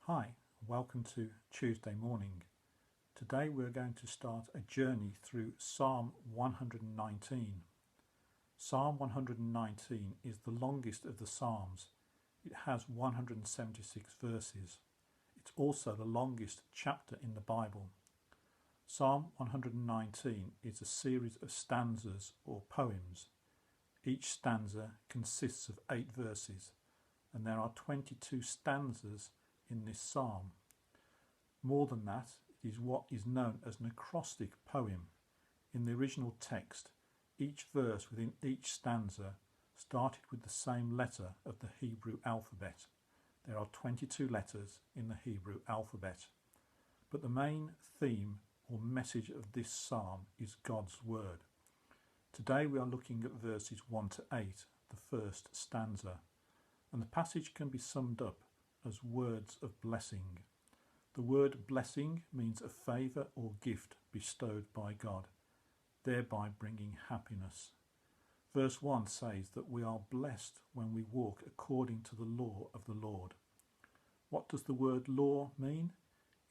Hi, welcome to Tuesday morning. Today we're going to start a journey through Psalm 119. Psalm 119 is the longest of the Psalms. It has 176 verses. It's also the longest chapter in the Bible. Psalm 119 is a series of stanzas or poems. Each stanza consists of 8 verses, and there are 22 stanzas in this psalm. More than that, it is what is known as an acrostic poem. In the original text, each verse within each stanza started with the same letter of the Hebrew alphabet. There are 22 letters in the Hebrew alphabet. But the main theme or message of this psalm is God's word. Today we are looking at verses 1 to 8, the first stanza, and the passage can be summed up as words of blessing. The word blessing means a favour or gift bestowed by God, thereby bringing happiness. Verse 1 says that we are blessed when we walk according to the law of the Lord. What does the word law mean?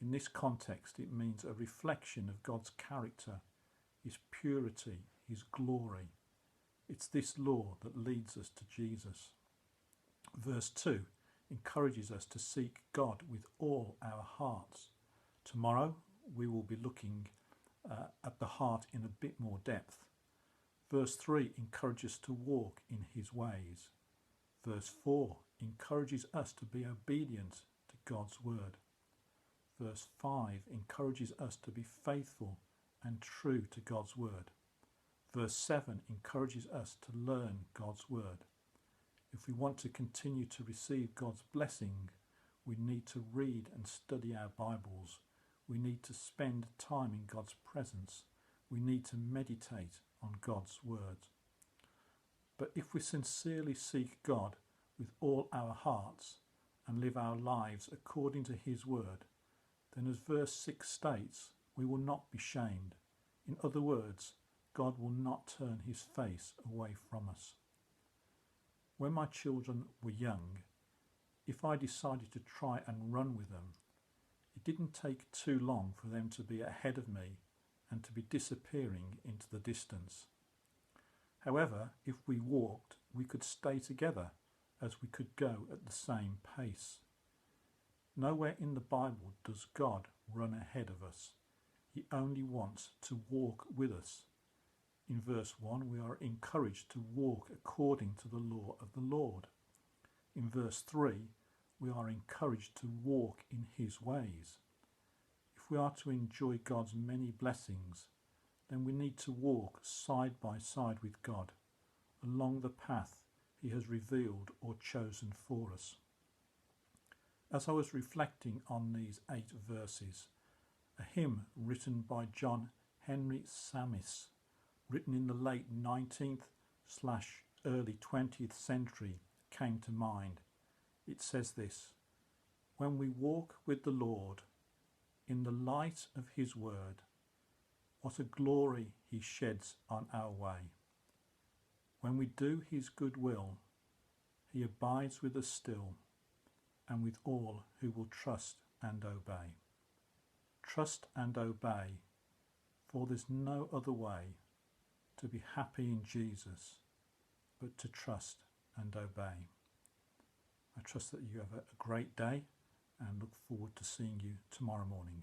In this context, it means a reflection of God's character, his purity, his glory. It's this law that leads us to Jesus. Verse 2 encourages us to seek God with all our hearts. Tomorrow we will be looking at the heart in a bit more depth. Verse 3 encourages us to walk in his ways. Verse 4 encourages us to be obedient to God's word. Verse 5 encourages us to be faithful and true to God's word. Verse 7 encourages us to learn God's word. If we want to continue to receive God's blessing, we need to read and study our Bibles. We need to spend time in God's presence. We need to meditate on God's words. But if we sincerely seek God with all our hearts and live our lives according to his word, then as verse 6 states, we will not be shamed. In other words, God will not turn his face away from us. When my children were young, if I decided to try and run with them, it didn't take too long for them to be ahead of me and to be disappearing into the distance. However, if we walked, we could stay together as we could go at the same pace. Nowhere in the Bible does God run ahead of us. He only wants to walk with us. In verse 1, we are encouraged to walk according to the law of the Lord. In verse 3, we are encouraged to walk in his ways. If we are to enjoy God's many blessings, then we need to walk side by side with God along the path he has revealed or chosen for us. As I was reflecting on these 8 verses, a hymn written by John Henry Sammis, written in the late 19th/early 20th century, came to mind. It says this: "When we walk with the Lord in the light of his word, what a glory he sheds on our way. When we do his good will, he abides with us still, and with all who will trust and obey." Trust and obey, for there's no other way to be happy in Jesus but to trust and obey. I trust that you have a great day and look forward to seeing you tomorrow morning.